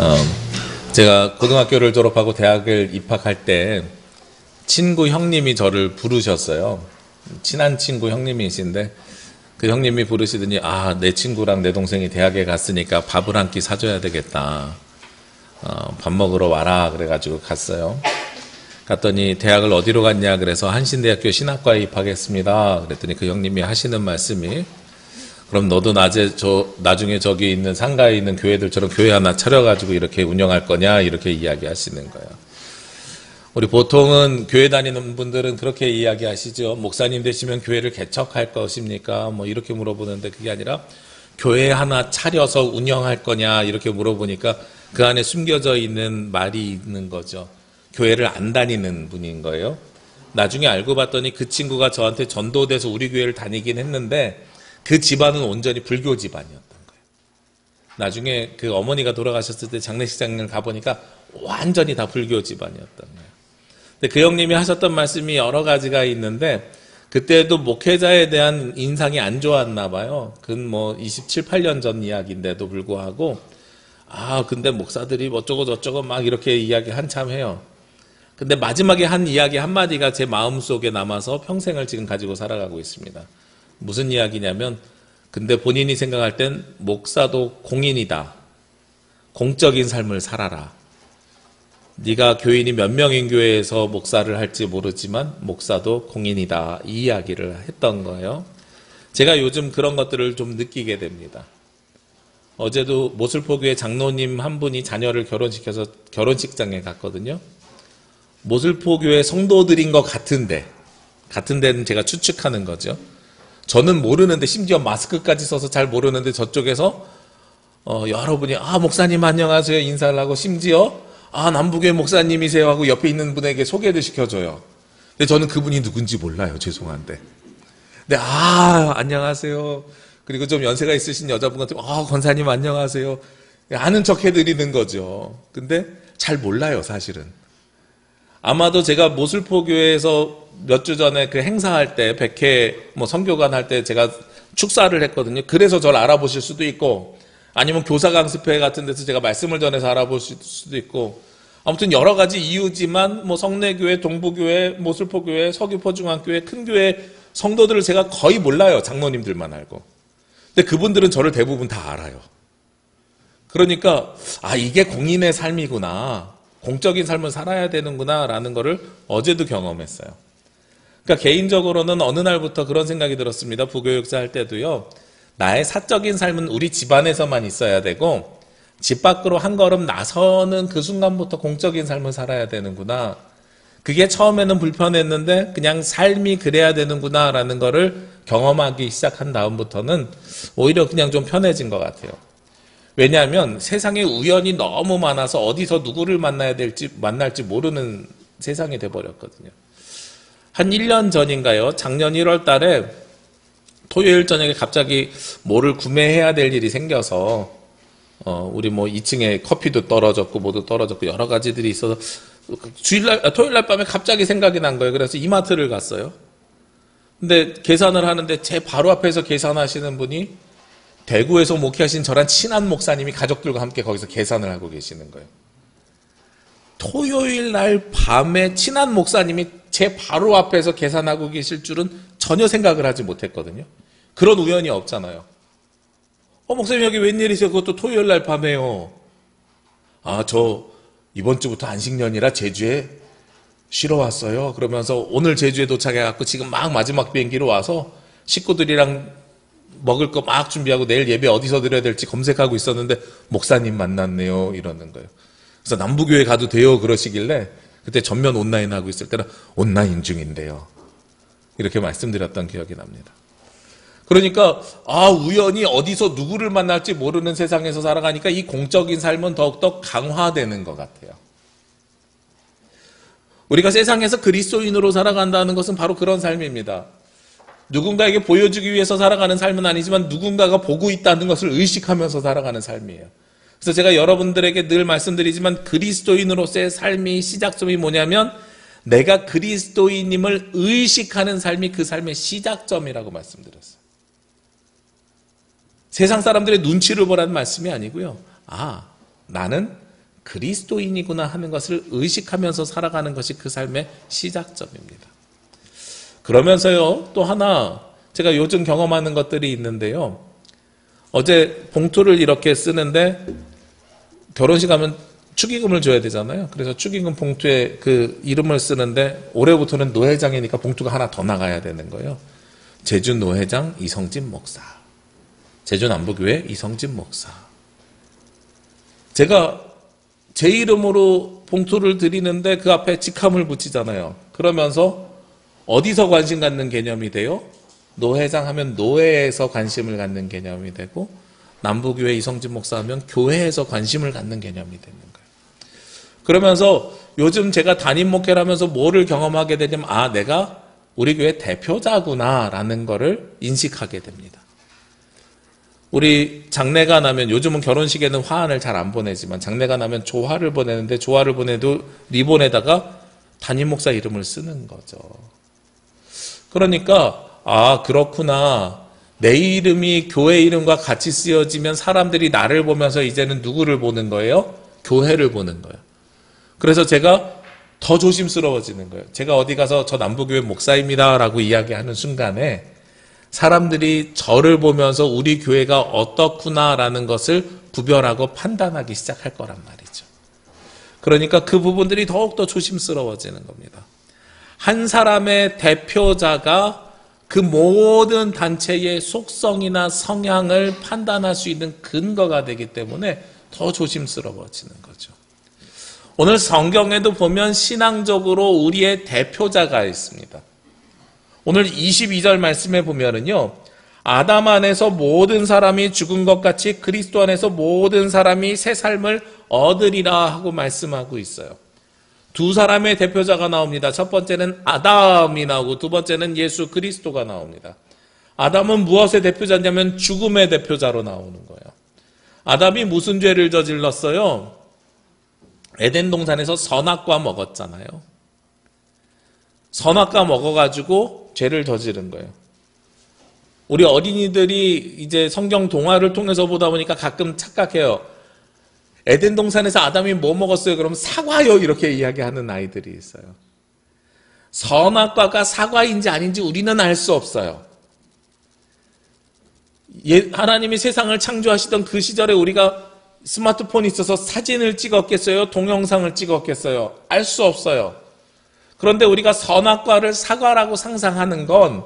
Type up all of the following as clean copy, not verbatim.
어, 제가 고등학교를 졸업하고 대학을 입학할 때 친구 형님이 저를 부르셨어요. 친한 친구 형님이신데 그 형님이 부르시더니 내 친구랑 내 동생이 대학에 갔으니까 밥을 한 끼 사줘야 되겠다. 밥 먹으러 와라 그래가지고 갔어요. 갔더니 대학을 어디로 갔냐 그래서 한신대학교 신학과에 입학했습니다. 그랬더니 그 형님이 하시는 말씀이 그럼 너도 나중에 저기 있는 상가에 있는 교회들처럼 교회 하나 차려가지고 이렇게 운영할 거냐 이렇게 이야기하시는 거예요. 우리 보통은 교회 다니는 분들은 그렇게 이야기하시죠. 목사님 되시면 교회를 개척할 것입니까? 뭐 이렇게 물어보는데 그게 아니라 교회 하나 차려서 운영할 거냐 이렇게 물어보니까 그 안에 숨겨져 있는 말이 있는 거죠. 교회를 안 다니는 분인 거예요. 나중에 알고 봤더니 그 친구가 저한테 전도돼서 우리 교회를 다니긴 했는데 그 집안은 온전히 불교 집안이었던 거예요. 나중에 그 어머니가 돌아가셨을 때 장례식장을 가보니까 완전히 다 불교 집안이었던 거예요. 근데 그 형님이 하셨던 말씀이 여러 가지가 있는데 그때도 목회자에 대한 인상이 안 좋았나 봐요. 그건 뭐 27, 8년 전 이야기인데도 불구하고 근데 목사들이 어쩌고 저쩌고 막 이렇게 이야기 한참 해요. 근데 마지막에 한 이야기 한마디가 제 마음속에 남아서 평생을 지금 가지고 살아가고 있습니다. 무슨 이야기냐면 근데 본인이 생각할 땐 목사도 공인이다. 공적인 삶을 살아라. 네가 교인이 몇 명인 교회에서 목사를 할지 모르지만 목사도 공인이다. 이 이야기를 했던 거예요. 제가 요즘 그런 것들을 좀 느끼게 됩니다. 어제도 모슬포교회 장로님 한 분이 자녀를 결혼시켜서 결혼식장에 갔거든요. 모슬포교회 성도들인 것 같은 데는 제가 추측하는 거죠. 저는 모르는데 심지어 마스크까지 써서 잘 모르는데 저쪽에서 여러분이 목사님 안녕하세요 인사를 하고 심지어 남부교회 목사님이세요 하고 옆에 있는 분에게 소개를 시켜줘요. 근데 저는 그분이 누군지 몰라요. 죄송한데. 근데 안녕하세요. 그리고 좀 연세가 있으신 여자분 같으면 권사님 안녕하세요. 아는 척 해드리는 거죠. 근데 잘 몰라요 사실은. 아마도 제가 모슬포교회에서 몇 주 전에 그 행사할 때 백회 선교관 할 때 제가 축사를 했거든요. 그래서 저를 알아보실 수도 있고 아니면 교사 강습회 같은 데서 제가 말씀을 전해서 알아보실 수도 있고 아무튼 여러 가지 이유지만 성내교회, 동부교회, 모슬포교회, 서귀포중앙교회, 큰 교회 성도들을 제가 거의 몰라요. 장로님들만 알고. 근데 그분들은 저를 대부분 다 알아요. 그러니까 이게 공인의 삶이구나. 공적인 삶을 살아야 되는구나 라는 거를 어제도 경험했어요. 그러니까 개인적으로는 어느 날부터 그런 생각이 들었습니다. 부교육자 할 때도요. 나의 사적인 삶은 우리 집안에서만 있어야 되고 집 밖으로 한 걸음 나서는 그 순간부터 공적인 삶을 살아야 되는구나. 그게 처음에는 불편했는데 그냥 삶이 그래야 되는구나 라는 거를 경험하기 시작한 다음부터는 오히려 그냥 좀 편해진 것 같아요. 왜냐하면 세상에 우연이 너무 많아서 어디서 누구를 만날지 모르는 세상이 돼버렸거든요. 한 1년 전인가요? 작년 1월 달에 토요일 저녁에 갑자기 뭐를 구매해야 될 일이 생겨서 우리 2층에 커피도 떨어졌고 뭐도 떨어졌고 여러 가지들이 있어서 토요일 날 밤에 갑자기 생각이 난 거예요. 그래서 이마트를 갔어요. 근데 계산을 하는데 제 바로 앞에서 계산하시는 분이 대구에서 목회하신 저랑 친한 목사님이 가족들과 함께 거기서 계산을 하고 계시는 거예요. 토요일 날 밤에 친한 목사님이 제 바로 앞에서 계산하고 계실 줄은 전혀 생각을 하지 못했거든요. 그런 우연이 없잖아요. 목사님 여기 웬일이세요? 그것도 토요일 날 밤에요. 저 이번 주부터 안식년이라 제주에 쉬러 왔어요. 그러면서 오늘 제주에 도착해갖고 지금 막 마지막 비행기로 와서 식구들이랑 먹을 거 막 준비하고 내일 예배 어디서 드려야 될지 검색하고 있었는데 목사님 만났네요. 이러는 거예요. 그래서 남부교회 가도 돼요. 그러시길래 그때 전면 온라인 하고 있을 때는 온라인 중인데요. 이렇게 말씀드렸던 기억이 납니다. 그러니까 우연히 어디서 누구를 만날지 모르는 세상에서 살아가니까 이 공적인 삶은 더욱더 강화되는 것 같아요. 우리가 세상에서 그리스도인으로 살아간다는 것은 바로 그런 삶입니다. 누군가에게 보여주기 위해서 살아가는 삶은 아니지만 누군가가 보고 있다는 것을 의식하면서 살아가는 삶이에요. 그래서 제가 여러분들에게 늘 말씀드리지만 그리스도인으로서의 삶이 시작점이 뭐냐면 내가 그리스도인임을 의식하는 삶이 그 삶의 시작점이라고 말씀드렸어요. 세상 사람들의 눈치를 보라는 말씀이 아니고요. 나는 그리스도인이구나 하는 것을 의식하면서 살아가는 것이 그 삶의 시작점입니다. 그러면서요, 또 하나 제가 요즘 경험하는 것들이 있는데요. 어제 봉투를 이렇게 쓰는데 결혼식 하면 축의금을 줘야 되잖아요. 그래서 축의금 봉투에 그 이름을 쓰는데 올해부터는 노회장이니까 봉투가 하나 더 나가야 되는 거예요. 제주 노회장 이성진 목사, 제주 남부교회 이성진 목사. 제가 제 이름으로 봉투를 드리는데 그 앞에 직함을 붙이잖아요. 그러면서 어디서 관심 갖는 개념이 돼요? 노회장 하면 노회에서 관심을 갖는 개념이 되고, 남부교회 이성진 목사 하면 교회에서 관심을 갖는 개념이 되는 거예요. 그러면서 요즘 제가 담임 목회를 하면서 뭐를 경험하게 되냐면, 아, 내가 우리 교회 대표자구나 라는 거를 인식하게 됩니다. 우리 장례가 나면, 요즘은 결혼식에는 화환을 잘 안 보내지만 장례가 나면 조화를 보내는데, 조화를 보내도 리본에다가 담임 목사 이름을 쓰는 거죠. 그러니까 아, 그렇구나. 내 이름이 교회 이름과 같이 쓰여지면 사람들이 나를 보면서 이제는 누구를 보는 거예요? 교회를 보는 거예요. 그래서 제가 더 조심스러워지는 거예요. 제가 어디 가서 저 남부교회 목사입니다 라고 이야기하는 순간에 사람들이 저를 보면서 우리 교회가 어떻구나 라는 것을 구별하고 판단하기 시작할 거란 말이죠. 그러니까 그 부분들이 더욱더 조심스러워지는 겁니다. 한 사람의 대표자가 그 모든 단체의 속성이나 성향을 판단할 수 있는 근거가 되기 때문에 더 조심스러워지는 거죠. 오늘 성경에도 보면 신앙적으로 우리의 대표자가 있습니다. 오늘 22절 말씀에 보면은요, 아담 안에서 모든 사람이 죽은 것 같이 그리스도 안에서 모든 사람이 새 삶을 얻으리라 하고 말씀하고 있어요. 두 사람의 대표자가 나옵니다. 첫 번째는 아담이 나오고 두 번째는 예수 그리스도가 나옵니다. 아담은 무엇의 대표자냐면 죽음의 대표자로 나오는 거예요. 아담이 무슨 죄를 저질렀어요? 에덴 동산에서 선악과 먹었잖아요. 선악과 먹어가지고 죄를 저지른 거예요. 우리 어린이들이 이제 성경 동화를 통해서 보다 보니까 가끔 착각해요. 에덴 동산에서 아담이 뭐 먹었어요? 그럼 사과요, 이렇게 이야기하는 아이들이 있어요. 선악과가 사과인지 아닌지 우리는 알 수 없어요. 하나님이 세상을 창조하시던 그 시절에 우리가 스마트폰이 있어서 사진을 찍었겠어요? 동영상을 찍었겠어요? 알 수 없어요. 그런데 우리가 선악과를 사과라고 상상하는 건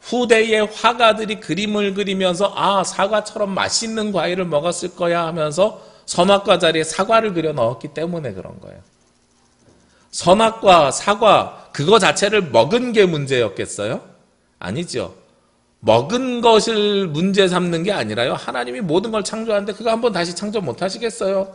후대의 화가들이 그림을 그리면서 아, 사과처럼 맛있는 과일을 먹었을 거야 하면서 선악과 자리에 사과를 그려 넣었기 때문에 그런 거예요. 선악과, 사과, 그거 자체를 먹은 게 문제였겠어요? 아니죠. 먹은 것을 문제 삼는 게 아니라요. 하나님이 모든 걸 창조하는데 그거 한번 다시 창조 못 하시겠어요?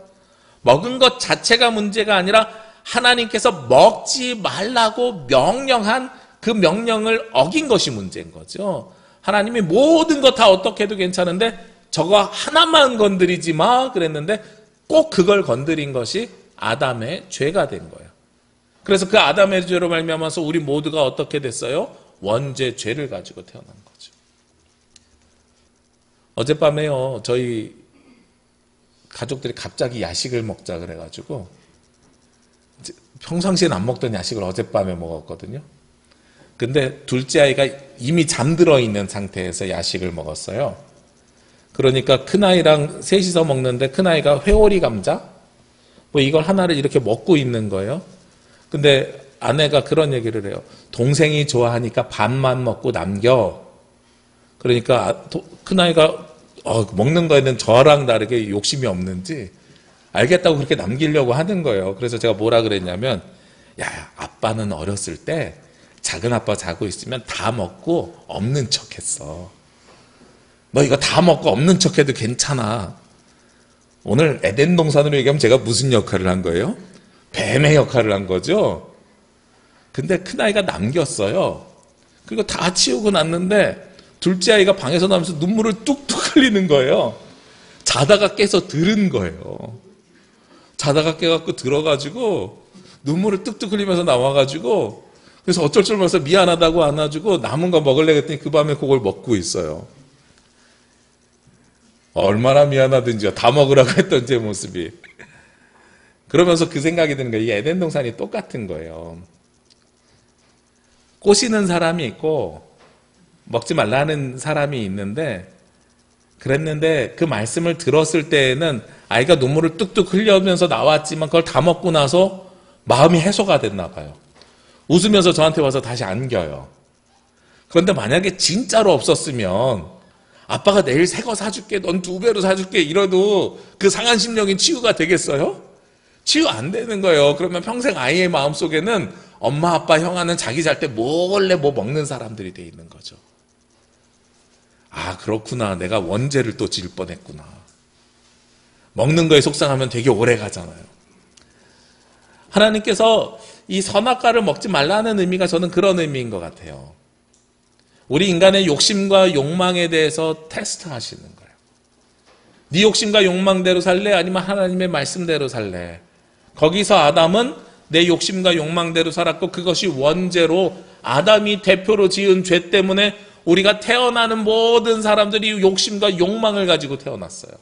먹은 것 자체가 문제가 아니라 하나님께서 먹지 말라고 명령한 그 명령을 어긴 것이 문제인 거죠. 하나님이 모든 것 다 어떻게 해도 괜찮은데 저거 하나만 건드리지 마 그랬는데 꼭 그걸 건드린 것이 아담의 죄가 된 거예요. 그래서 그 아담의 죄로 말미암아서 우리 모두가 어떻게 됐어요? 원죄 죄를 가지고 태어난 거죠. 어젯밤에요, 저희 가족들이 갑자기 야식을 먹자 그래가지고 평상시엔 안 먹던 야식을 어젯밤에 먹었거든요. 근데 둘째 아이가 이미 잠들어 있는 상태에서 야식을 먹었어요. 그러니까 큰아이랑 셋이서 먹는데 큰아이가 회오리 감자? 뭐 이걸 하나를 이렇게 먹고 있는 거예요. 근데 아내가 그런 얘기를 해요. 동생이 좋아하니까 반만 먹고 남겨. 그러니까 큰아이가 먹는 거에는 저랑 다르게 욕심이 없는지 알겠다고 그렇게 남기려고 하는 거예요. 그래서 제가 뭐라 그랬냐면, 야, 아빠는 어렸을 때 작은 아빠 자고 있으면 다 먹고 없는 척 했어. 너 이거 다 먹고 없는 척 해도 괜찮아. 오늘 에덴 동산으로 얘기하면 제가 무슨 역할을 한 거예요? 뱀의 역할을 한 거죠. 근데 큰아이가 남겼어요. 그리고 다 치우고 났는데 둘째 아이가 방에서 나오면서 눈물을 뚝뚝 흘리는 거예요. 자다가 깨서 들은 거예요. 자다가 깨갖고 들어가지고 눈물을 뚝뚝 흘리면서 나와가지고 그래서 어쩔 줄 몰라서 미안하다고 안아주고 남은 거 먹으려고 했더니 그 밤에 그걸 먹고 있어요. 얼마나 미안하든지요. 다 먹으라고 했던 제 모습이. 그러면서 그 생각이 드는 거예요. 이 에덴 동산이 똑같은 거예요. 꼬시는 사람이 있고 먹지 말라는 사람이 있는데, 그랬는데 그 말씀을 들었을 때에는 아이가 눈물을 뚝뚝 흘려면서 나왔지만 그걸 다 먹고 나서 마음이 해소가 됐나 봐요. 웃으면서 저한테 와서 다시 안겨요. 그런데 만약에 진짜로 없었으면 아빠가 내일 새 거 사줄게, 넌 2배로 사줄게 이러도 그 상한 심령이 치유가 되겠어요? 치유 안 되는 거예요. 그러면 평생 아이의 마음속에는 엄마, 아빠, 형아는 자기 잘 때 몰래 뭐 먹는 사람들이 돼 있는 거죠. 아, 그렇구나. 내가 원죄를 또 지을 뻔했구나. 먹는 거에 속상하면 되게 오래 가잖아요. 하나님께서 이 선악과를 먹지 말라는 의미가 저는 그런 의미인 것 같아요. 우리 인간의 욕심과 욕망에 대해서 테스트하시는 거예요. 네 욕심과 욕망대로 살래? 아니면 하나님의 말씀대로 살래? 거기서 아담은 내 욕심과 욕망대로 살았고, 그것이 원죄로 아담이 대표로 지은 죄 때문에 우리가 태어나는 모든 사람들이 욕심과 욕망을 가지고 태어났어요.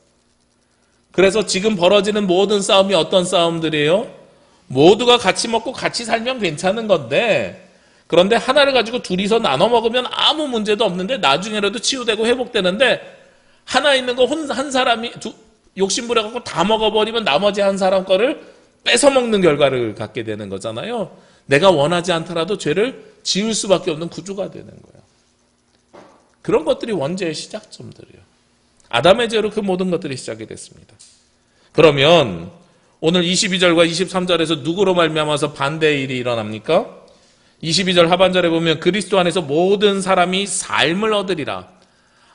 그래서 지금 벌어지는 모든 싸움이 어떤 싸움들이에요? 모두가 같이 먹고 같이 살면 괜찮은 건데, 그런데 하나를 가지고 둘이서 나눠 먹으면 아무 문제도 없는데 나중에라도 치유되고 회복되는데, 하나 있는 거 한 사람이 욕심 부려갖고 다 먹어버리면 나머지 한 사람 거를 뺏어 먹는 결과를 갖게 되는 거잖아요. 내가 원하지 않더라도 죄를 지을 수밖에 없는 구조가 되는 거예요. 그런 것들이 원죄의 시작점들이에요. 아담의 죄로 그 모든 것들이 시작이 됐습니다. 그러면 오늘 22절과 23절에서 누구로 말미암아서 반대의 일이 일어납니까? 22절 하반절에 보면 그리스도 안에서 모든 사람이 삶을 얻으리라.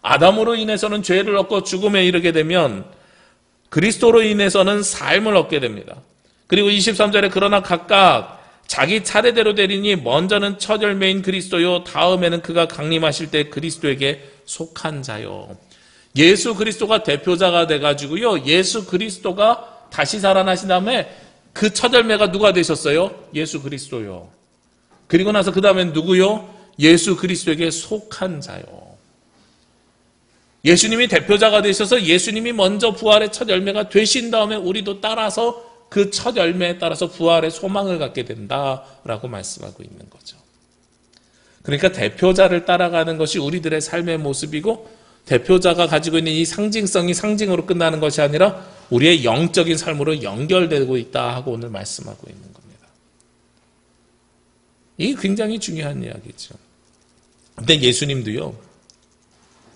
아담으로 인해서는 죄를 얻고 죽음에 이르게 되면 그리스도로 인해서는 삶을 얻게 됩니다. 그리고 23절에 그러나 각각 자기 차례대로 되리니 먼저는 첫 열매인 그리스도요, 다음에는 그가 강림하실 때 그리스도에게 속한 자요. 예수 그리스도가 대표자가 돼가지고요, 예수 그리스도가 다시 살아나신 다음에 그 첫 열매가 누가 되셨어요? 예수 그리스도요. 그리고 나서 그 다음엔 누구요? 예수 그리스도에게 속한 자요. 예수님이 대표자가 되셔서 예수님이 먼저 부활의 첫 열매가 되신 다음에 우리도 따라서 그 첫 열매에 따라서 부활의 소망을 갖게 된다라고 말씀하고 있는 거죠. 그러니까 대표자를 따라가는 것이 우리들의 삶의 모습이고, 대표자가 가지고 있는 이 상징성이 상징으로 끝나는 것이 아니라 우리의 영적인 삶으로 연결되고 있다 하고 오늘 말씀하고 있는 겁니다. 이게 굉장히 중요한 이야기죠. 근데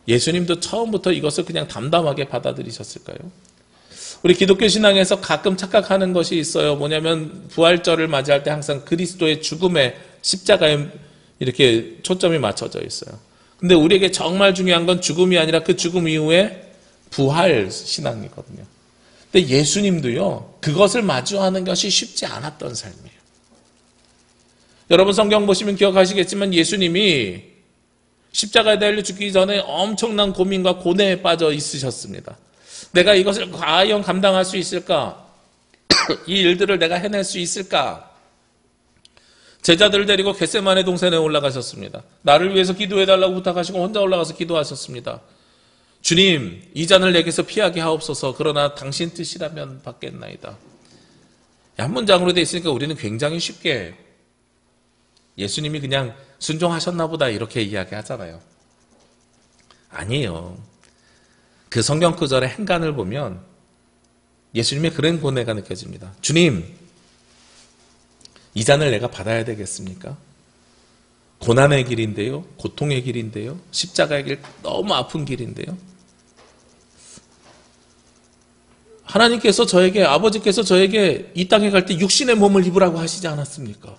예수님도 처음부터 이것을 그냥 담담하게 받아들이셨을까요? 우리 기독교 신앙에서 가끔 착각하는 것이 있어요. 뭐냐면 부활절을 맞이할 때 항상 그리스도의 죽음에, 십자가에 이렇게 초점이 맞춰져 있어요. 근데 우리에게 정말 중요한 건 죽음이 아니라 그 죽음 이후에 부활 신앙이거든요. 근데 예수님도요, 그것을 마주하는 것이 쉽지 않았던 삶이에요. 여러분 성경 보시면 기억하시겠지만 예수님이 십자가에 달려 죽기 전에 엄청난 고민과 고뇌에 빠져 있으셨습니다. 내가 이것을 과연 감당할 수 있을까? 이 일들을 내가 해낼 수 있을까? 제자들을 데리고 겟세마네 동산에 올라가셨습니다. 나를 위해서 기도해달라고 부탁하시고 혼자 올라가서 기도하셨습니다. 주님, 이 잔을 내게서 피하게 하옵소서. 그러나 당신 뜻이라면 받겠나이다. 한 문장으로 되어 있으니까 우리는 굉장히 쉽게 예수님이 그냥 순종하셨나 보다 이렇게 이야기하잖아요. 아니에요. 그 성경 구절의 행간을 보면 예수님의 그런 고뇌가 느껴집니다. 주님, 이 잔을 내가 받아야 되겠습니까? 고난의 길인데요, 고통의 길인데요, 십자가의 길, 너무 아픈 길인데요. 하나님께서 저에게, 아버지께서 저에게 이 땅에 갈 때 육신의 몸을 입으라고 하시지 않았습니까?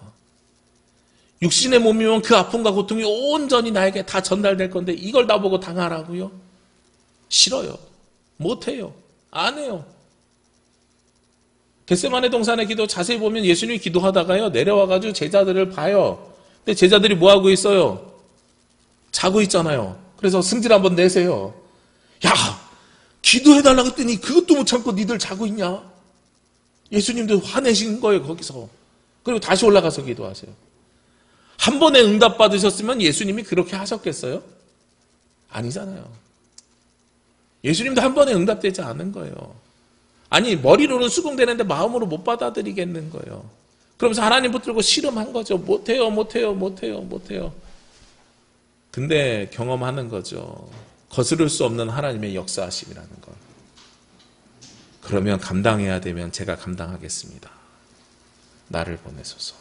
육신의 몸이면 그 아픔과 고통이 온전히 나에게 다 전달될 건데 이걸 나보고 당하라고요? 싫어요. 못해요. 안 해요. 겟세마네 동산의 기도 자세히 보면 예수님이 기도하다가요, 내려와가지고 제자들을 봐요. 근데 제자들이 뭐하고 있어요? 자고 있잖아요. 그래서 승질 한번 내세요. 야, 기도해달라고 했더니 그것도 못 참고 니들 자고 있냐? 예수님도 화내신 거예요, 거기서. 그리고 다시 올라가서 기도하세요. 한 번에 응답 받으셨으면 예수님이 그렇게 하셨겠어요? 아니잖아요. 예수님도 한 번에 응답되지 않은 거예요. 아니 머리로는 수긍되는데 마음으로 못 받아들이겠는 거예요. 그러면서 하나님 붙들고 씨름한 거죠. 못해요. 근데 경험하는 거죠. 거스를 수 없는 하나님의 역사하심이라는 걸. 그러면 감당해야 되면 제가 감당하겠습니다. 나를 보내소서.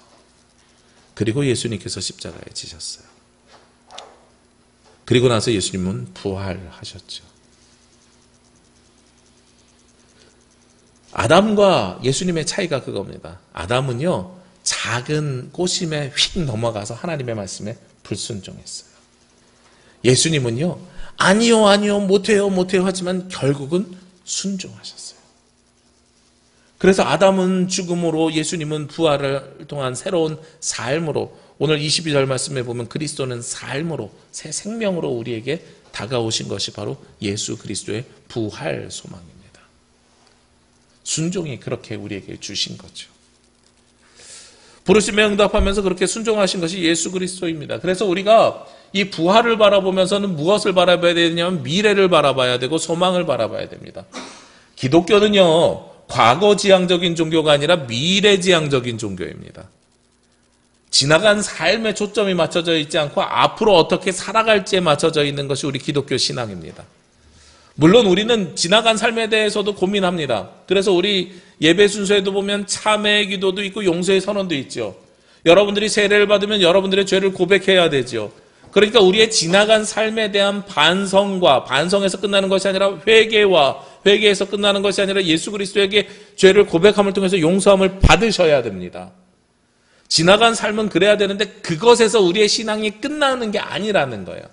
그리고 예수님께서 십자가에 지셨어요. 그리고 나서 예수님은 부활하셨죠. 아담과 예수님의 차이가 그겁니다. 아담은요, 작은 꼬심에 휙 넘어가서 하나님의 말씀에 불순종했어요. 예수님은요, 아니요, 못해요 하지만 결국은 순종하셨어요. 그래서 아담은 죽음으로, 예수님은 부활을 통한 새로운 삶으로, 오늘 22절 말씀에 보면 그리스도는 삶으로, 새 생명으로 우리에게 다가오신 것이 바로 예수 그리스도의 부활 소망입니다. 순종이 그렇게 우리에게 주신 거죠. 부르심에 응답하면서 그렇게 순종하신 것이 예수 그리스도입니다. 그래서 우리가 이 부활을 바라보면서는 무엇을 바라봐야 되냐면 미래를 바라봐야 되고 소망을 바라봐야 됩니다. 기독교는요, 과거지향적인 종교가 아니라 미래지향적인 종교입니다. 지나간 삶에 초점이 맞춰져 있지 않고 앞으로 어떻게 살아갈지에 맞춰져 있는 것이 우리 기독교 신앙입니다. 물론 우리는 지나간 삶에 대해서도 고민합니다. 그래서 우리 예배 순서에도 보면 참회의 기도도 있고 용서의 선언도 있죠. 여러분들이 세례를 받으면 여러분들의 죄를 고백해야 되죠. 그러니까 우리의 지나간 삶에 대한 반성과 반성에서 끝나는 것이 아니라 회개에서 끝나는 것이 아니라 예수 그리스도에게 죄를 고백함을 통해서 용서함을 받으셔야 됩니다. 지나간 삶은 그래야 되는데 그것에서 우리의 신앙이 끝나는 게 아니라는 거예요.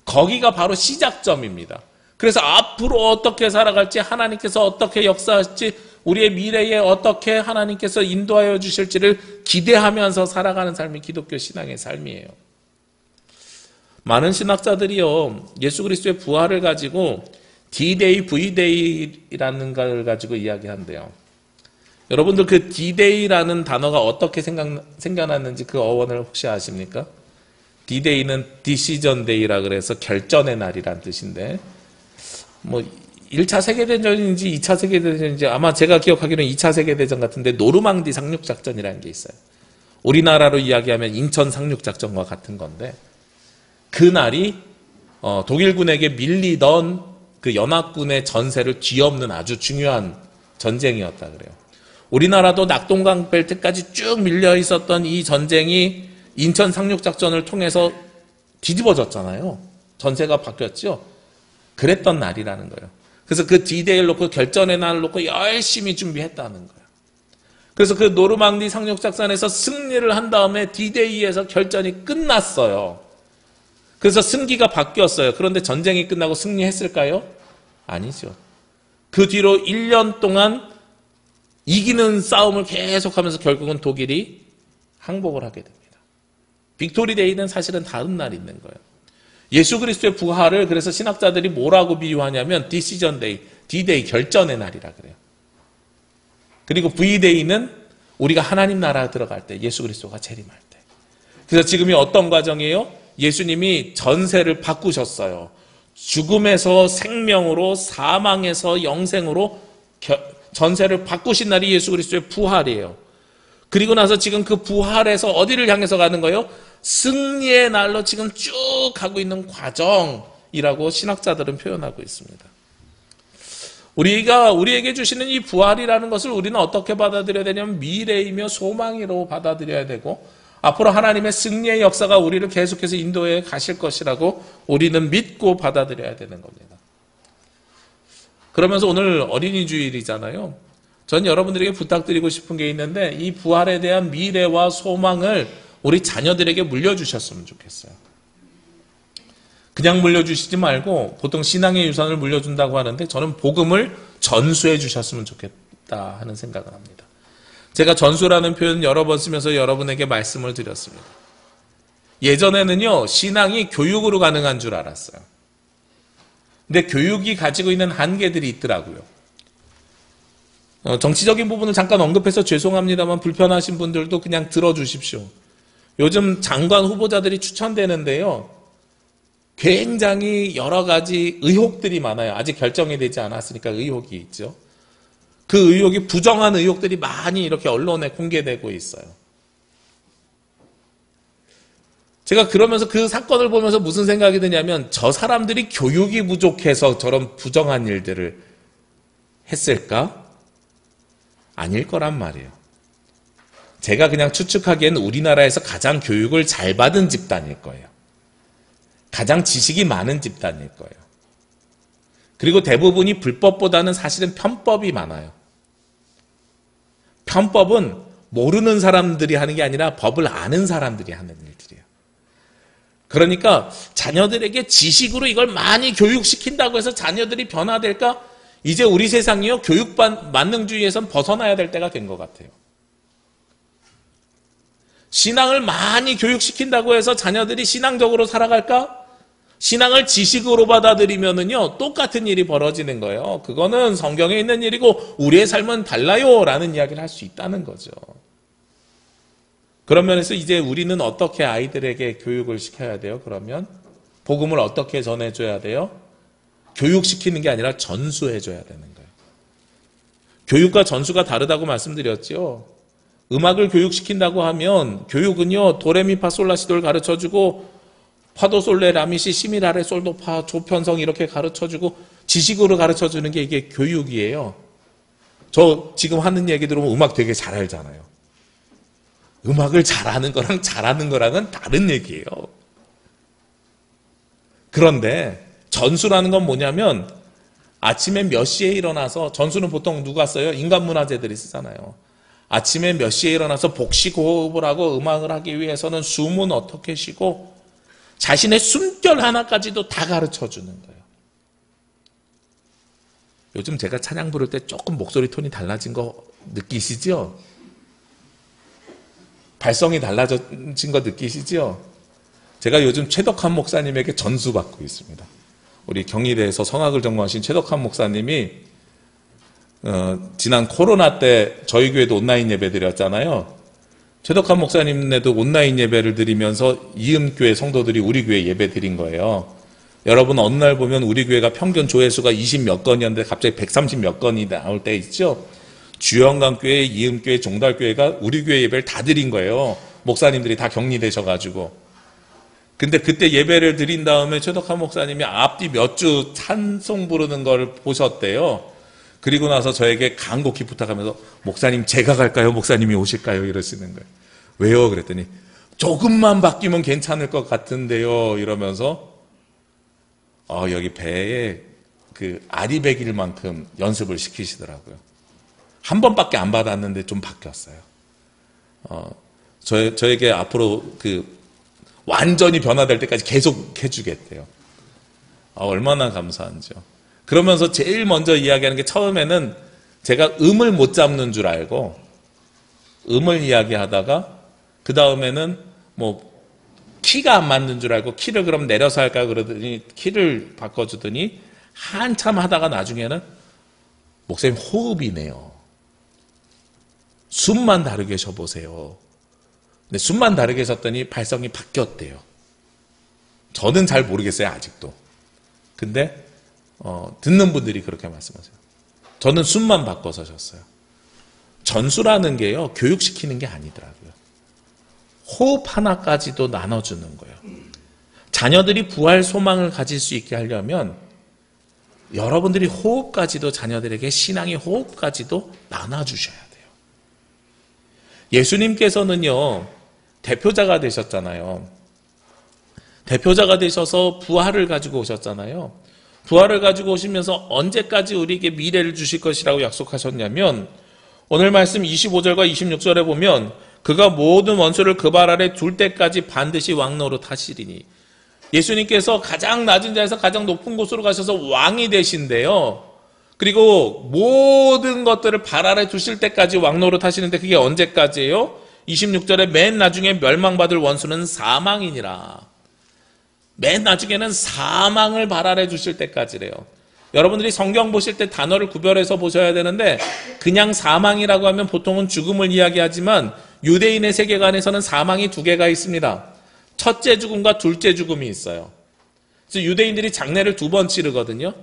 거기가 바로 시작점입니다. 그래서 앞으로 어떻게 살아갈지, 하나님께서 어떻게 역사할지, 우리의 미래에 어떻게 하나님께서 인도하여 주실지를 기대하면서 살아가는 삶이 기독교 신앙의 삶이에요. 많은 신학자들이요, 예수 그리스도의 부활을 가지고 D-Day, V-Day라는 걸 가지고 이야기한대요. 여러분들 그 D-Day라는 단어가 어떻게 생겨났는지 그 어원을 혹시 아십니까? D-Day는 Decision Day라 그래서 결전의 날이란 뜻인데, 1차 세계대전인지 2차 세계대전인지 아마 제가 기억하기로는 2차 세계대전 같은데 노르망디 상륙작전이라는 게 있어요. 우리나라로 이야기하면 인천 상륙작전과 같은 건데, 그날이 독일군에게 밀리던 그 연합군의 전세를 뒤엎는 아주 중요한 전쟁이었다 그래요. 우리나라도 낙동강 벨트까지 쭉 밀려 있었던 이 전쟁이 인천 상륙작전을 통해서 뒤집어졌잖아요. 전세가 바뀌었죠. 그랬던 날이라는 거예요. 그래서 그 D-Day를 놓고 결전의 날을 놓고 열심히 준비했다는 거예요. 그래서 그 노르망디 상륙작전에서 승리를 한 다음에 D-Day에서 결전이 끝났어요. 그래서 승기가 바뀌었어요. 그런데 전쟁이 끝나고 승리했을까요? 아니죠. 그 뒤로 1년 동안 이기는 싸움을 계속하면서 결국은 독일이 항복을 하게 됩니다. 빅토리 데이는 사실은 다음 날 있는 거예요. 예수 그리스도의 부활을 그래서 신학자들이 뭐라고 비유하냐면 디시전 데이, D-Day 결전의 날이라 그래요. 그리고 V-Day는 우리가 하나님 나라에 들어갈 때, 예수 그리스도가 재림할 때. 그래서 지금이 어떤 과정이에요? 예수님이 전세를 바꾸셨어요. 죽음에서 생명으로, 사망에서 영생으로 전세를 바꾸신 날이 예수 그리스도의 부활이에요. 그리고 나서 지금 그 부활에서 어디를 향해서 가는 거예요? 승리의 날로 지금 쭉 가고 있는 과정이라고 신학자들은 표현하고 있습니다. 우리에게 주시는 이 부활이라는 것을 우리는 어떻게 받아들여야 되냐면 미래이며 소망으로 받아들여야 되고, 앞으로 하나님의 승리의 역사가 우리를 계속해서 인도해 가실 것이라고 우리는 믿고 받아들여야 되는 겁니다. 그러면서 오늘 어린이 주일이잖아요. 전 여러분들에게 부탁드리고 싶은 게 있는데, 이 부활에 대한 미래와 소망을 우리 자녀들에게 물려주셨으면 좋겠어요. 그냥 물려주시지 말고, 보통 신앙의 유산을 물려준다고 하는데 저는 복음을 전수해 주셨으면 좋겠다 하는 생각을 합니다. 제가 전수라는 표현 여러 번 쓰면서 여러분에게 말씀을 드렸습니다. 예전에는요, 신앙이 교육으로 가능한 줄 알았어요. 근데 교육이 가지고 있는 한계들이 있더라고요. 정치적인 부분을 잠깐 언급해서 죄송합니다만 불편하신 분들도 그냥 들어주십시오. 요즘 장관 후보자들이 추천되는데요, 굉장히 여러 가지 의혹들이 많아요. 아직 결정이 되지 않았으니까 의혹이 있죠. 그 의혹이 부정한 의혹들이 많이 이렇게 언론에 공개되고 있어요. 제가 그러면서 그 사건을 보면서 무슨 생각이 드냐면 저 사람들이 교육이 부족해서 저런 부정한 일들을 했을까? 아닐 거란 말이에요. 제가 그냥 추측하기에는 우리나라에서 가장 교육을 잘 받은 집단일 거예요. 가장 지식이 많은 집단일 거예요. 그리고 대부분이 불법보다는 사실은 편법이 많아요. 편법은 모르는 사람들이 하는 게 아니라 법을 아는 사람들이 하는 일들이에요. 그러니까 자녀들에게 지식으로 이걸 많이 교육시킨다고 해서 자녀들이 변화될까? 이제 우리 세상이요, 만능주의에선 벗어나야 될 때가 된 것 같아요. 신앙을 많이 교육시킨다고 해서 자녀들이 신앙적으로 살아갈까? 신앙을 지식으로 받아들이면은요, 똑같은 일이 벌어지는 거예요. 그거는 성경에 있는 일이고, 우리의 삶은 달라요. 라는 이야기를 할 수 있다는 거죠. 그런 면에서 이제 우리는 어떻게 아이들에게 교육을 시켜야 돼요? 그러면 복음을 어떻게 전해줘야 돼요? 교육시키는 게 아니라 전수해줘야 되는 거예요. 교육과 전수가 다르다고 말씀드렸죠. 음악을 교육시킨다고 하면 교육은요, 도레미파솔라시도를 가르쳐주고 파도솔레 라미시 시미라레 솔도파 조편성 이렇게 가르쳐주고 지식으로 가르쳐주는 게 이게 교육이에요. 저 지금 하는 얘기 들으면 음악 되게 잘 알잖아요. 음악을 잘하는 거랑 잘하는 거랑은 다른 얘기예요. 그런데 전수라는 건 뭐냐면 아침에 몇 시에 일어나서, 전수는 보통 누가 써요? 인간문화재들이 쓰잖아요. 아침에 몇 시에 일어나서 복식 호흡을 하고 음악을 하기 위해서는 숨은 어떻게 쉬고 자신의 숨결 하나까지도 다 가르쳐주는 거예요. 요즘 제가 찬양 부를 때 조금 목소리 톤이 달라진 거 느끼시죠? 발성이 달라진 거 느끼시죠? 제가 요즘 최덕한 목사님에게 전수받고 있습니다. 우리 경희대에서 성악을 전공하신 최덕한 목사님이 지난 코로나 때 저희 교회도 온라인 예배 드렸잖아요. 최덕한 목사님네도 온라인 예배를 드리면서 이음교회 성도들이 우리 교회 예배 드린 거예요. 여러분 어느 날 보면 우리 교회가 평균 조회수가 20 몇 건이었는데 갑자기 130 몇 건이 나올 때 있죠. 주영강교회, 이음교회, 종달교회가 우리 교회 예배를 다 드린 거예요. 목사님들이 다 격리되셔가지고. 근데 그때 예배를 드린 다음에 최덕한 목사님이 앞뒤 몇 주 찬송 부르는 걸 보셨대요. 그리고 나서 저에게 간곡히 부탁하면서 목사님 제가 갈까요? 목사님이 오실까요? 이러시는 거예요. 왜요? 그랬더니 조금만 바뀌면 괜찮을 것 같은데요. 이러면서 여기 배에 그 알이 배길 만큼 연습을 시키시더라고요. 한 번밖에 안 받았는데 좀 바뀌었어요. 저에게 앞으로 완전히 변화될 때까지 계속 해주겠대요. 얼마나 감사한지요. 그러면서 제일 먼저 이야기하는 게, 처음에는 제가 음을 못 잡는 줄 알고 음을 이야기하다가 그 다음에는 키가 안 맞는 줄 알고 키를 그럼 내려서 할까 그러더니 키를 바꿔주더니 한참 하다가 나중에는 목사님 호흡이네요. 숨만 다르게 쉬어보세요. 근데 숨만 다르게 쉬었더니 발성이 바뀌었대요. 저는 잘 모르겠어요, 아직도. 근데 듣는 분들이 그렇게 말씀하세요. 저는 숨만 바꿔서 쉬었어요. 전수라는 게요, 교육시키는 게 아니더라고요. 호흡 하나까지도 나눠주는 거예요. 자녀들이 부활 소망을 가질 수 있게 하려면 여러분들이 호흡까지도, 자녀들에게 신앙의 호흡까지도 나눠주셔야 돼요. 예수님께서는요, 대표자가 되셨잖아요. 대표자가 되셔서 부활을 가지고 오셨잖아요. 부활을 가지고 오시면서 언제까지 우리에게 미래를 주실 것이라고 약속하셨냐면, 오늘 말씀 25절과 26절에 보면 그가 모든 원수를 그 발 아래 둘 때까지 반드시 왕노릇 하시리니, 예수님께서 가장 낮은 자에서 가장 높은 곳으로 가셔서 왕이 되신대요. 그리고 모든 것들을 발 아래 두실 때까지 왕노릇 하시는데, 그게 언제까지예요? 26절에 맨 나중에 멸망받을 원수는 사망이니라. 맨 나중에는 사망을 발 아래 두실 때까지래요. 여러분들이 성경 보실 때 단어를 구별해서 보셔야 되는데, 그냥 사망이라고 하면 보통은 죽음을 이야기하지만 유대인의 세계관에서는 사망이 두 개가 있습니다. 첫째 죽음과 둘째 죽음이 있어요. 그래서 유대인들이 장례를 두 번 치르거든요.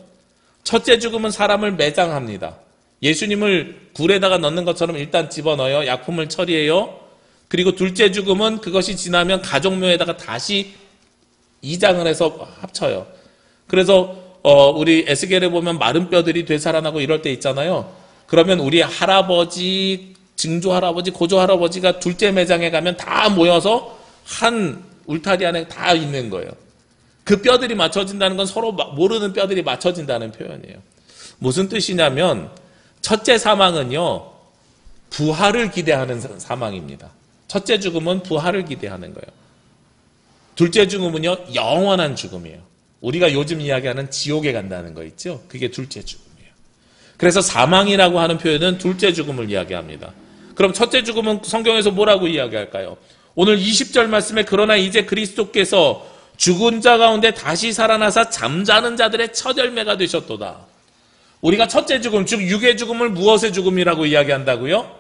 첫째 죽음은 사람을 매장합니다. 예수님을 굴에다가 넣는 것처럼 일단 집어넣어요. 약품을 처리해요. 그리고 둘째 죽음은 그것이 지나면 가족묘에다가 다시 이장을 해서 합쳐요. 그래서 우리 에스겔에 보면 마른 뼈들이 되살아나고 이럴 때 있잖아요. 그러면 우리 할아버지, 증조 할아버지, 고조 할아버지가 둘째 매장에 가면 다 모여서 한 울타리 안에 다 있는 거예요. 그 뼈들이 맞춰진다는 건 서로 모르는 뼈들이 맞춰진다는 표현이에요. 무슨 뜻이냐면 첫째 사망은요, 부활을 기대하는 사망입니다. 첫째 죽음은 부활을 기대하는 거예요. 둘째 죽음은요, 영원한 죽음이에요. 우리가 요즘 이야기하는 지옥에 간다는 거 있죠? 그게 둘째 죽음이에요. 그래서 사망이라고 하는 표현은 둘째 죽음을 이야기합니다. 그럼 첫째 죽음은 성경에서 뭐라고 이야기할까요? 오늘 20절 말씀에 그러나 이제 그리스도께서 죽은 자 가운데 다시 살아나사 잠자는 자들의 첫 열매가 되셨도다. 우리가 첫째 죽음, 즉 육의 죽음을 무엇의 죽음이라고 이야기한다고요?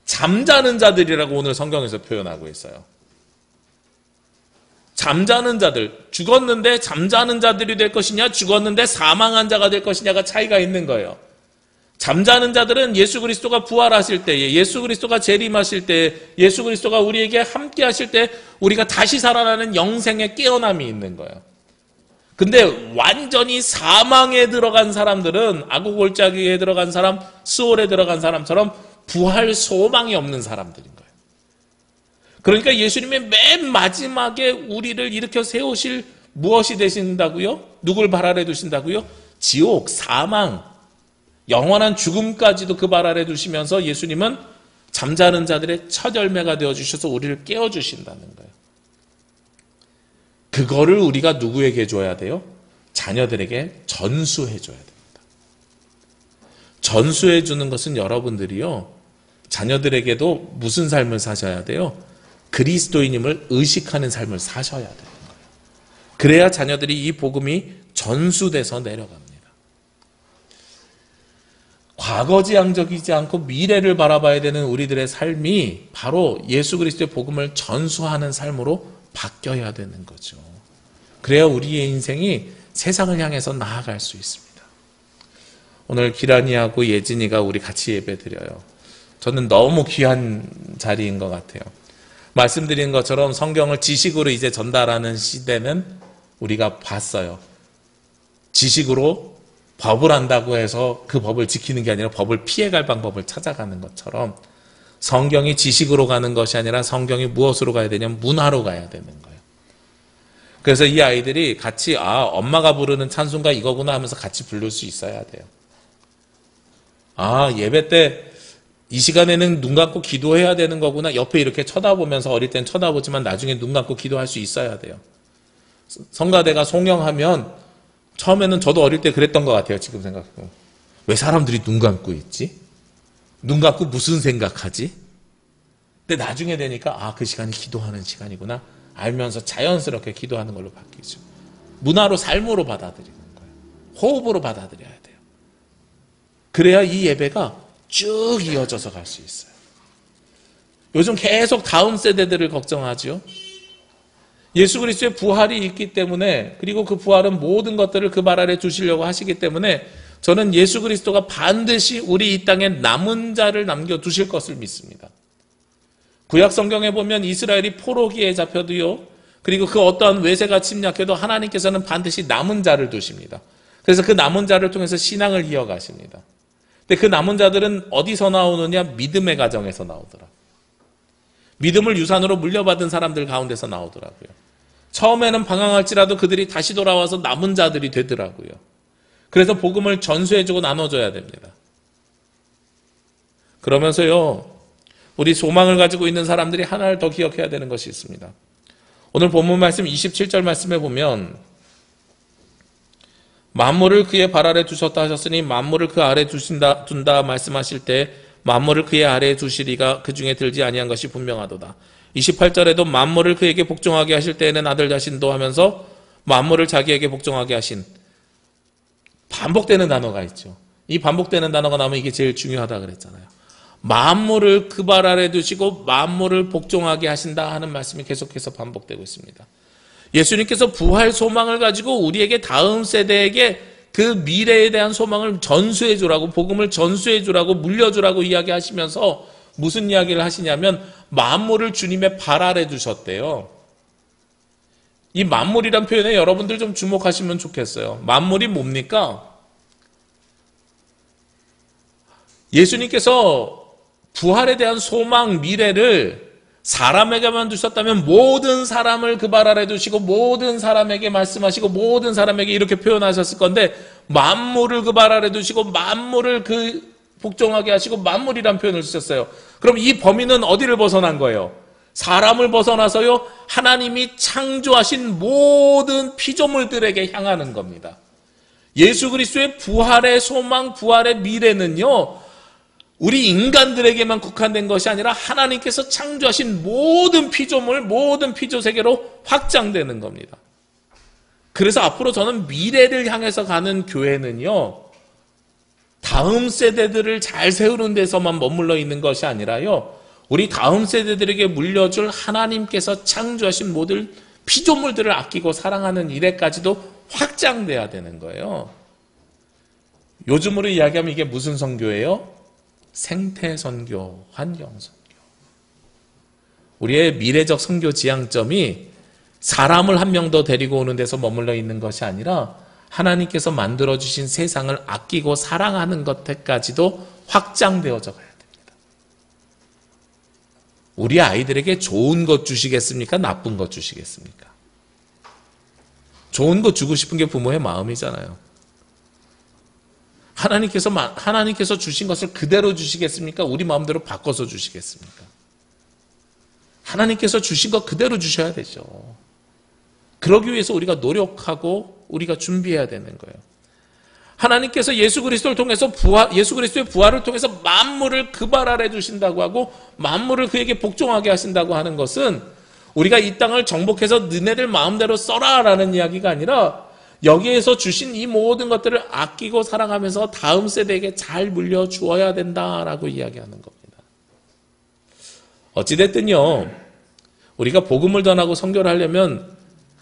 잠자는 자들이라고 오늘 성경에서 표현하고 있어요. 잠자는 자들, 죽었는데 잠자는 자들이 될 것이냐, 죽었는데 사망한 자가 될 것이냐가 차이가 있는 거예요. 잠자는 자들은 예수 그리스도가 부활하실 때에, 예수 그리스도가 재림하실 때에, 예수 그리스도가 우리에게 함께 하실 때 우리가 다시 살아나는 영생의 깨어남이 있는 거예요. 근데 완전히 사망에 들어간 사람들은, 아구골짜기에 들어간 사람, 스올에 들어간 사람처럼 부활 소망이 없는 사람들인 거예요. 그러니까 예수님의 맨 마지막에 우리를 일으켜 세우실 무엇이 되신다고요? 누굴 발 아래 두신다고요? 지옥, 사망, 영원한 죽음까지도 그 발 아래 두시면서 예수님은 잠자는 자들의 첫 열매가 되어주셔서 우리를 깨워주신다는 거예요. 그거를 우리가 누구에게 줘야 돼요? 자녀들에게 전수해 줘야 됩니다. 전수해 주는 것은 여러분들이요, 자녀들에게도 무슨 삶을 사셔야 돼요? 그리스도인임을 의식하는 삶을 사셔야 되는 거예요. 그래야 자녀들이 이 복음이 전수돼서 내려갑니다. 과거지향적이지 않고 미래를 바라봐야 되는 우리들의 삶이 바로 예수 그리스도의 복음을 전수하는 삶으로 바뀌어야 되는 거죠. 그래야 우리의 인생이 세상을 향해서 나아갈 수 있습니다. 오늘 기란이하고 예진이가 우리 같이 예배 드려요. 저는 너무 귀한 자리인 것 같아요. 말씀드린 것처럼 성경을 지식으로 이제 전달하는 시대는 우리가 봤어요. 지식으로 법을 안다고 해서 그 법을 지키는 게 아니라 법을 피해갈 방법을 찾아가는 것처럼 성경이 지식으로 가는 것이 아니라 성경이 무엇으로 가야 되냐면 문화로 가야 되는 거예요. 그래서 이 아이들이 같이 엄마가 부르는 찬송가 이거구나 하면서 같이 부를 수 있어야 돼요. 예배 때 이 시간에는 눈 감고 기도해야 되는 거구나. 옆에 이렇게 쳐다보면서, 어릴 땐 쳐다보지만 나중에 눈 감고 기도할 수 있어야 돼요. 성가대가 송영하면 처음에는 저도 어릴 때 그랬던 것 같아요. 지금 생각해보면. 왜 사람들이 눈 감고 있지? 눈 감고 무슨 생각하지? 근데 나중에 되니까 그 시간이 기도하는 시간이구나 알면서 자연스럽게 기도하는 걸로 바뀌죠. 문화로, 삶으로 받아들이는 거예요. 호흡으로 받아들여야 돼요. 그래야 이 예배가 쭉 이어져서 갈 수 있어요. 요즘 계속 다음 세대들을 걱정하죠. 예수 그리스도의 부활이 있기 때문에, 그리고 그 부활은 모든 것들을 그 발 아래 두시려고 하시기 때문에 저는 예수 그리스도가 반드시 우리 이 땅에 남은 자를 남겨두실 것을 믿습니다. 구약 성경에 보면 이스라엘이 포로기에 잡혀도요, 그리고 그 어떠한 외세가 침략해도 하나님께서는 반드시 남은 자를 두십니다. 그래서 그 남은 자를 통해서 신앙을 이어가십니다. 근데 그 남은 자들은 어디서 나오느냐? 믿음의 가정에서 나오더라. 믿음을 유산으로 물려받은 사람들 가운데서 나오더라고요. 처음에는 방황할지라도 그들이 다시 돌아와서 남은 자들이 되더라고요. 그래서 복음을 전수해주고 나눠줘야 됩니다. 그러면서요, 우리 소망을 가지고 있는 사람들이 하나를 더 기억해야 되는 것이 있습니다. 오늘 본문 말씀 27절 말씀에 보면 만물을 그의 발 아래 두셨다 하셨으니 만물을 그 아래 둔다 말씀하실 때 만물을 그의 아래에 두시리가 그 중에 들지 아니한 것이 분명하도다. 28절에도 만물을 그에게 복종하게 하실 때에는 아들 자신도 하면서 만물을 자기에게 복종하게 하신, 반복되는 단어가 있죠. 이 반복되는 단어가 나오면 이게 제일 중요하다 그랬잖아요. 만물을 그 발 아래 두시고 만물을 복종하게 하신다 하는 말씀이 계속해서 반복되고 있습니다. 예수님께서 부활 소망을 가지고 우리에게, 다음 세대에게 그 미래에 대한 소망을 전수해 주라고, 복음을 전수해 주라고, 물려주라고 이야기하시면서 무슨 이야기를 하시냐면 만물을 주님의 발 아래 두셨대요. 이 만물이란 표현에 여러분들 좀 주목하시면 좋겠어요. 만물이 뭡니까? 예수님께서 부활에 대한 소망, 미래를 사람에게만 두셨다면 모든 사람을 그 발 아래 두시고 모든 사람에게 말씀하시고 모든 사람에게 이렇게 표현하셨을 건데, 만물을 그 발 아래 두시고 만물을 그 복종하게 하시고 만물이란 표현을 쓰셨어요. 그럼 이 범위는 어디를 벗어난 거예요? 사람을 벗어나서요, 하나님이 창조하신 모든 피조물들에게 향하는 겁니다. 예수 그리스도의 부활의 소망, 부활의 미래는요, 우리 인간들에게만 국한된 것이 아니라 하나님께서 창조하신 모든 피조물, 모든 피조세계로 확장되는 겁니다. 그래서 앞으로 저는 미래를 향해서 가는 교회는요, 다음 세대들을 잘 세우는 데서만 머물러 있는 것이 아니라요, 우리 다음 세대들에게 물려줄 하나님께서 창조하신 모든 피조물들을 아끼고 사랑하는 일에까지도 확장돼야 되는 거예요. 요즘으로 이야기하면 이게 무슨 선교예요? 생태선교, 환경선교. 우리의 미래적 선교 지향점이 사람을 한 명 더 데리고 오는 데서 머물러 있는 것이 아니라 하나님께서 만들어주신 세상을 아끼고 사랑하는 것까지도 확장되어져 가야 됩니다. 우리 아이들에게 좋은 것 주시겠습니까? 나쁜 것 주시겠습니까? 좋은 것 주고 싶은 게 부모의 마음이잖아요. 하나님께서 주신 것을 그대로 주시겠습니까? 우리 마음대로 바꿔서 주시겠습니까? 하나님께서 주신 것 그대로 주셔야 되죠. 그러기 위해서 우리가 노력하고 우리가 준비해야 되는 거예요. 하나님께서 예수 그리스도를 통해서 예수 그리스도의 부활을 통해서 만물을 그 발 아래 두신다고 하고 만물을 그에게 복종하게 하신다고 하는 것은 우리가 이 땅을 정복해서 너네들 마음대로 써라라는 이야기가 아니라 여기에서 주신 이 모든 것들을 아끼고 사랑하면서 다음 세대에게 잘 물려주어야 된다라고 이야기하는 겁니다. 어찌됐든요, 우리가 복음을 전하고 선교를 하려면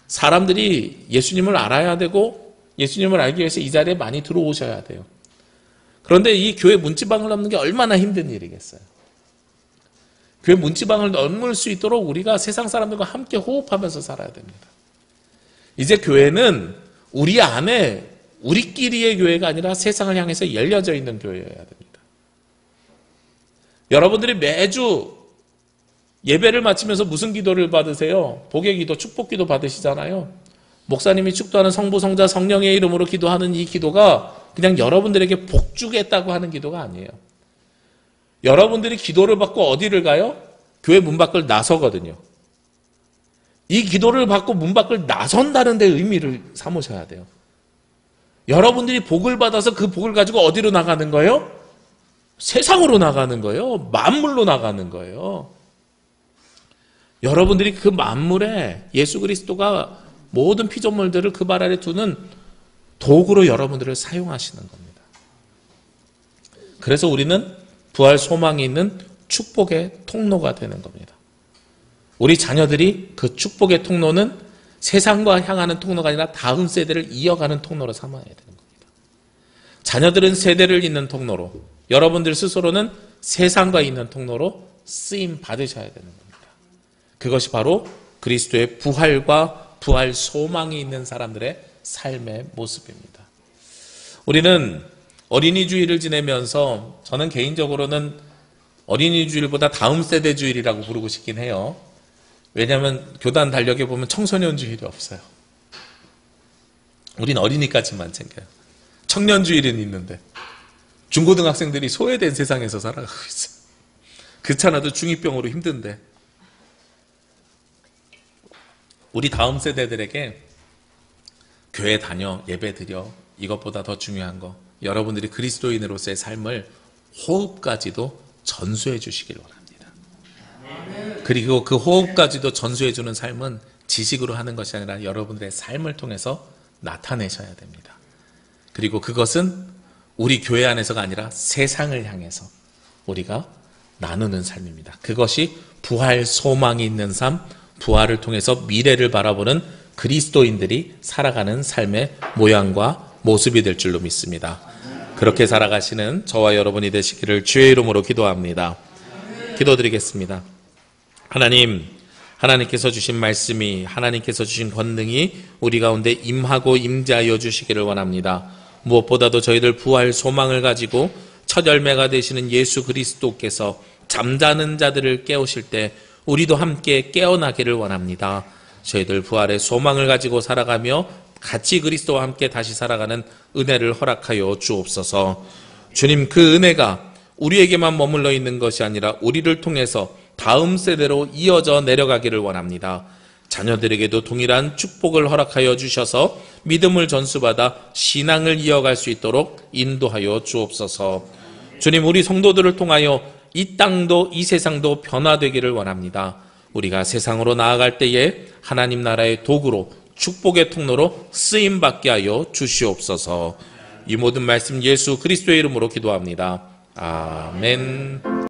사람들이 예수님을 알아야 되고 예수님을 알기 위해서 이 자리에 많이 들어오셔야 돼요. 그런데 이 교회 문지방을 넘는 게 얼마나 힘든 일이겠어요. 교회 문지방을 넘을 수 있도록 우리가 세상 사람들과 함께 호흡하면서 살아야 됩니다. 이제 교회는 우리 안에 우리끼리의 교회가 아니라 세상을 향해서 열려져 있는 교회여야 됩니다. 여러분들이 매주 예배를 마치면서 무슨 기도를 받으세요? 복의 기도, 축복 기도 받으시잖아요. 목사님이 축도하는 성부, 성자, 성령의 이름으로 기도하는 이 기도가 그냥 여러분들에게 복 주겠다고 하는 기도가 아니에요. 여러분들이 기도를 받고 어디를 가요? 교회 문 밖을 나서거든요. 이 기도를 받고 문 밖을 나선다는 데 의미를 삼으셔야 돼요. 여러분들이 복을 받아서 그 복을 가지고 어디로 나가는 거예요? 세상으로 나가는 거예요. 만물로 나가는 거예요. 여러분들이 그 만물에 예수 그리스도가 모든 피조물들을 그 발 아래 두는 도구로 여러분들을 사용하시는 겁니다. 그래서 우리는 부활 소망이 있는 축복의 통로가 되는 겁니다. 우리 자녀들이 그 축복의 통로는 세상과 향하는 통로가 아니라 다음 세대를 이어가는 통로로 삼아야 되는 겁니다. 자녀들은 세대를 잇는 통로로, 여러분들 스스로는 세상과 있는 통로로 쓰임 받으셔야 되는 겁니다. 그것이 바로 그리스도의 부활과 부활 소망이 있는 사람들의 삶의 모습입니다. 우리는 어린이 주일을 지내면서 저는 개인적으로는 어린이 주일보다 다음 세대 주일이라고 부르고 싶긴 해요. 왜냐하면 교단 달력에 보면 청소년 주일이 없어요. 우린 어린이까지만 챙겨요. 청년 주일은 있는데 중고등학생들이 소외된 세상에서 살아가고 있어요. 그렇잖아도 중2병으로 힘든데. 우리 다음 세대들에게 교회 다녀, 예배 드려, 이것보다 더 중요한 거, 여러분들이 그리스도인으로서의 삶을 호흡까지도 전수해 주시길 원합니다. 그리고 그 호흡까지도 전수해 주는 삶은 지식으로 하는 것이 아니라 여러분들의 삶을 통해서 나타내셔야 됩니다. 그리고 그것은 우리 교회 안에서가 아니라 세상을 향해서 우리가 나누는 삶입니다. 그것이 부활 소망이 있는 삶, 부활을 통해서 미래를 바라보는 그리스도인들이 살아가는 삶의 모양과 모습이 될 줄로 믿습니다. 그렇게 살아가시는 저와 여러분이 되시기를 주의 이름으로 기도합니다. 기도드리겠습니다. 하나님, 하나님께서 주신 말씀이, 하나님께서 주신 권능이 우리 가운데 임하고 임재하여 주시기를 원합니다. 무엇보다도 저희들 부활 소망을 가지고 첫 열매가 되시는 예수 그리스도께서 잠자는 자들을 깨우실 때 우리도 함께 깨어나기를 원합니다. 저희들 부활의 소망을 가지고 살아가며 같이 그리스도와 함께 다시 살아가는 은혜를 허락하여 주옵소서. 주님, 그 은혜가 우리에게만 머물러 있는 것이 아니라 우리를 통해서 다음 세대로 이어져 내려가기를 원합니다. 자녀들에게도 동일한 축복을 허락하여 주셔서 믿음을 전수받아 신앙을 이어갈 수 있도록 인도하여 주옵소서. 주님, 우리 성도들을 통하여 이 땅도 이 세상도 변화되기를 원합니다. 우리가 세상으로 나아갈 때에 하나님 나라의 도구로 축복의 통로로 쓰임받게 하여 주시옵소서. 이 모든 말씀 예수 그리스도의 이름으로 기도합니다. 아멘.